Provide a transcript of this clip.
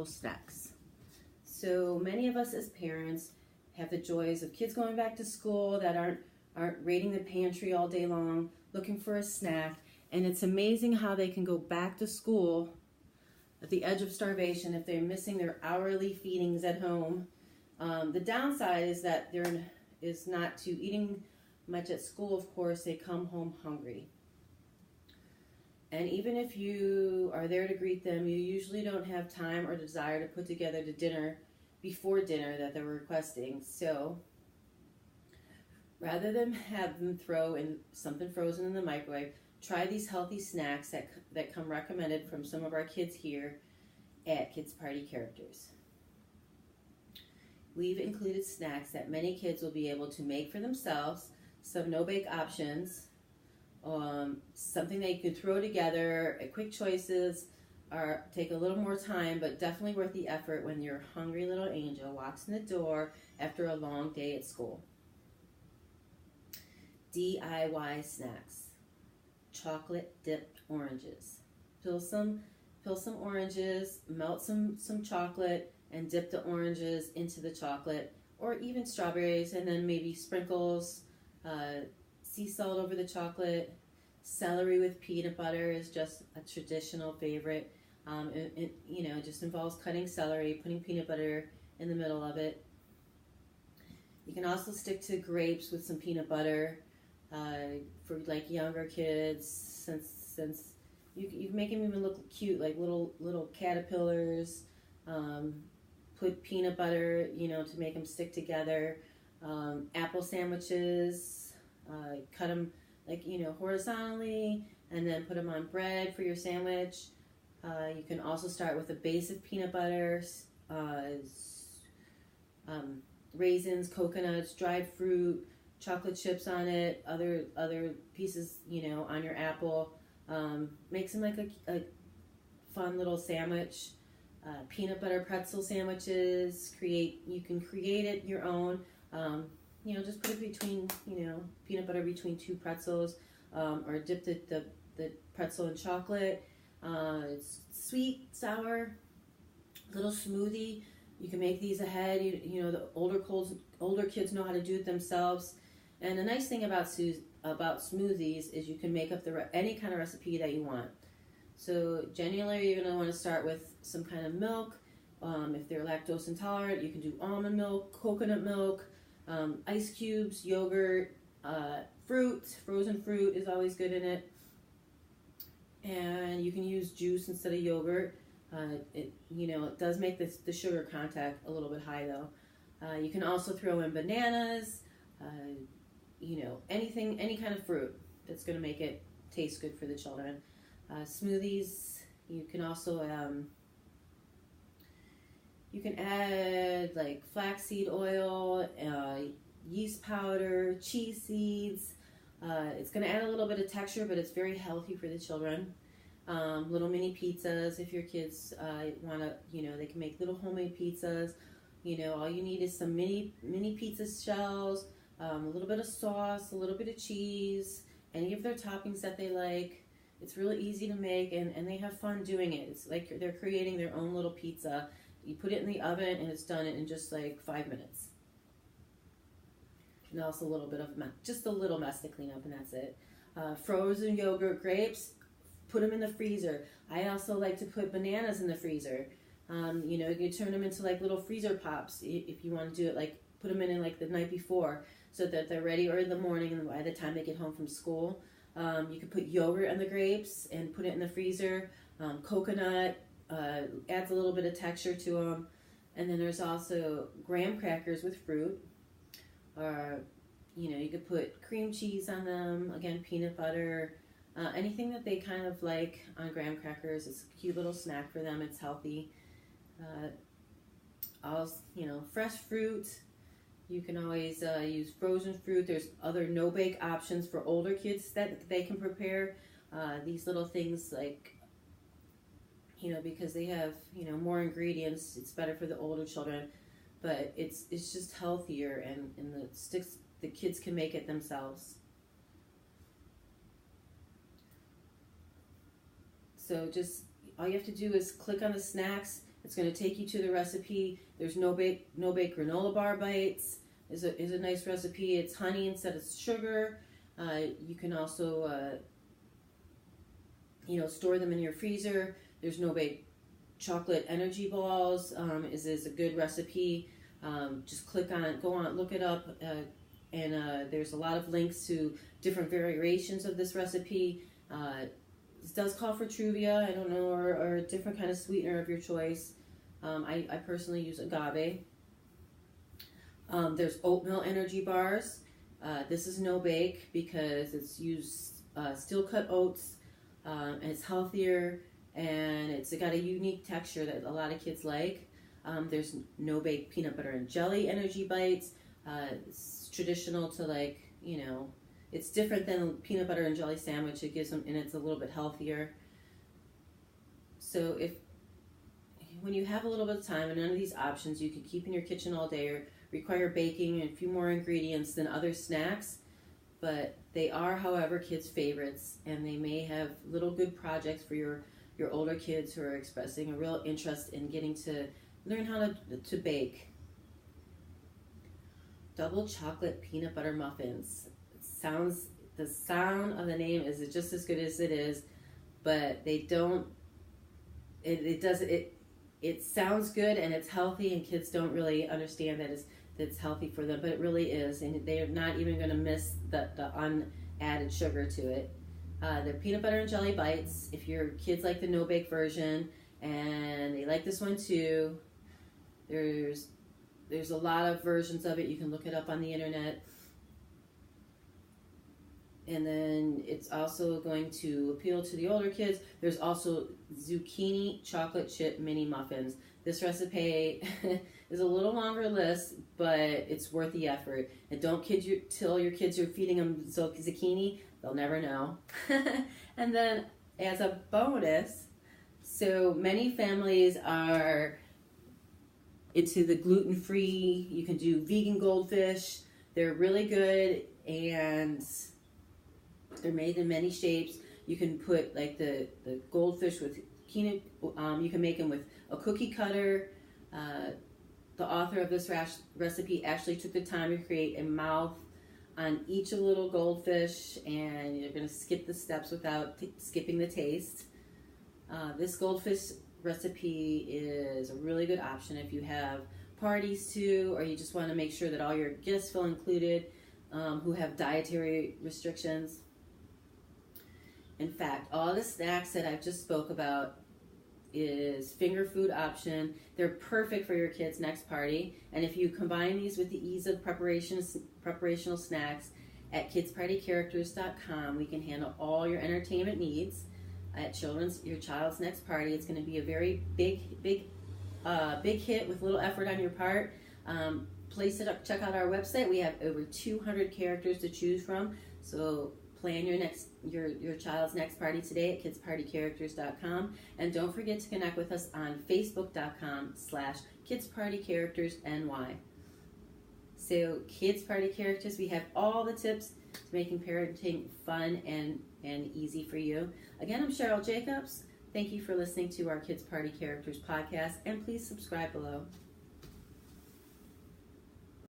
Snacks. So many of us as parents have the joys of kids going back to school that aren't raiding the pantry all day long looking for a snack, and it's amazing how they can go back to school at the edge of starvation if they're missing their hourly feedings at home. The downside is that there is not to eating much at school. Of course, they come home hungry. And even if you are there to greet them, you usually don't have time or desire to put together the dinner before dinner that they're requesting. So rather than have them throw in something frozen in the microwave, try these healthy snacks that come recommended from some of our kids here at Kids Party Characters. We've included snacks that many kids will be able to make for themselves, some no-bake options, something they could throw together, quick choices, or take a little more time, but definitely worth the effort when your hungry little angel walks in the door after a long day at school. DIY snacks. Chocolate dipped oranges. Peel some oranges, melt some chocolate, and dip the oranges into the chocolate, or even strawberries, and then maybe sprinkles, sea salt over the chocolate. Celery with peanut butter is just a traditional favorite. It just involves cutting celery, putting peanut butter in the middle of it. You can also stick to grapes with some peanut butter for like younger kids, since you can make them even look cute, like little caterpillars. Put peanut butter, to make them stick together. Apple sandwiches, cut them horizontally, and then put them on bread for your sandwich. You can also start with a base of peanut butter, raisins, coconuts, dried fruit, chocolate chips on it, other pieces, on your apple. Makes them like a fun little sandwich. Peanut butter pretzel sandwiches. You can create it your own. Just put it between, peanut butter between two pretzels, or dip the pretzel in chocolate. It's sweet, sour, little smoothie. You can make these ahead. The older kids know how to do it themselves. And the nice thing about smoothies is you can make up any kind of recipe that you want. So generally, you're going to want to start with some kind of milk. If they're lactose intolerant, you can do almond milk, coconut milk, ice cubes, yogurt, fruit. Frozen fruit is always good in it. And you can use juice instead of yogurt. It does make the sugar content a little bit high though. You can also throw in bananas, any kind of fruit that's going to make it taste good for the children. Smoothies, you can also you can add like flaxseed oil, yeast powder, cheese seeds. It's going to add a little bit of texture, but it's very healthy for the children. Little mini pizzas, if your kids want to, they can make little homemade pizzas. All you need is some mini pizza shells, a little bit of sauce, a little bit of cheese, any of their toppings that they like. It's really easy to make, and they have fun doing it. It's like they're creating their own little pizza. You put it in the oven, and it's done in just like 5 minutes. And also just a little mess to clean up, and that's it. Frozen yogurt, grapes, put them in the freezer. I also like to put bananas in the freezer. You turn them into like little freezer pops if you want to do it. Like put them in like the night before, so that they're ready or in the morning, and by the time they get home from school. You could put yogurt on the grapes and put it in the freezer. Coconut adds a little bit of texture to them. And then there's also graham crackers with fruit. Or, you could put cream cheese on them. Again, peanut butter. Anything that they kind of like on graham crackers. It's a cute little snack for them. It's healthy. Fresh fruit. You can always use frozen fruit. There's other no-bake options for older kids that they can prepare. These little things because they have, more ingredients, it's better for the older children. But it's just healthier, and the kids can make it themselves. So just all you have to do is click on the snacks It's going to take you to the recipe. There's no bake granola bar bites. Is a nice recipe. It's honey instead of sugar. You can also store them in your freezer. There's no bake chocolate energy balls. Is a good recipe. Just go on, look it up, and there's a lot of links to different variations of this recipe. This does call for Truvia, I don't know, or a different kind of sweetener of your choice. I personally use agave. There's oatmeal energy bars. This is no bake because it's used steel cut oats, and it's healthier, and it's got a unique texture that a lot of kids like. There's no bake peanut butter and jelly energy bites. It's traditional to it's different than peanut butter and jelly sandwich. It gives them, and it's a little bit healthier. So when you have a little bit of time and none of these options you can keep in your kitchen all day or require baking and a few more ingredients than other snacks, but they are, however, kids' favorites, and they may have little good projects for your older kids who are expressing a real interest in getting to learn how to bake. Double chocolate peanut butter muffins. The sound of the name is just as good as it is, but they don't. It sounds good and it's healthy, and kids don't really understand that it's healthy for them, but it really is, and they're not even going to miss the unadded sugar to it. They're peanut butter and jelly bites. If your kids like the no bake version and they like this one too, there's a lot of versions of it. You can look it up on the internet. And then it's also going to appeal to the older kids. There's also zucchini chocolate chip mini muffins. This recipe is a little longer list, but it's worth the effort. And don't tell your kids you're feeding them zucchini. They'll never know. And then as a bonus, so many families are into the gluten-free. You can do vegan goldfish. They're really good, and they're made in many shapes. You can put like the goldfish with quinoa. You can make them with a cookie cutter. The author of this recipe actually took the time to create a mouth on each of the little goldfish, and you're going to skip the steps without skipping the taste. This goldfish recipe is a really good option if you have parties too, or you just want to make sure that all your guests feel included who have dietary restrictions. In fact, all the snacks that I've just spoke about is finger food option. They're perfect for your kids' next party. And if you combine these with the ease of preparational snacks at kidspartycharacters.com, we can handle all your entertainment needs at your child's next party. It's going to be a very big hit with little effort on your part. Place it up. Check out our website. We have over 200 characters to choose from. So plan your child's next party today at kidspartycharacters.com, and don't forget to connect with us on facebook.com/kidspartycharactersny. So Kids Party Characters, we have all the tips to making parenting fun and easy for you. Again, I'm Cheryl Jacobs. Thank you for listening to our Kids Party Characters podcast, and please subscribe below.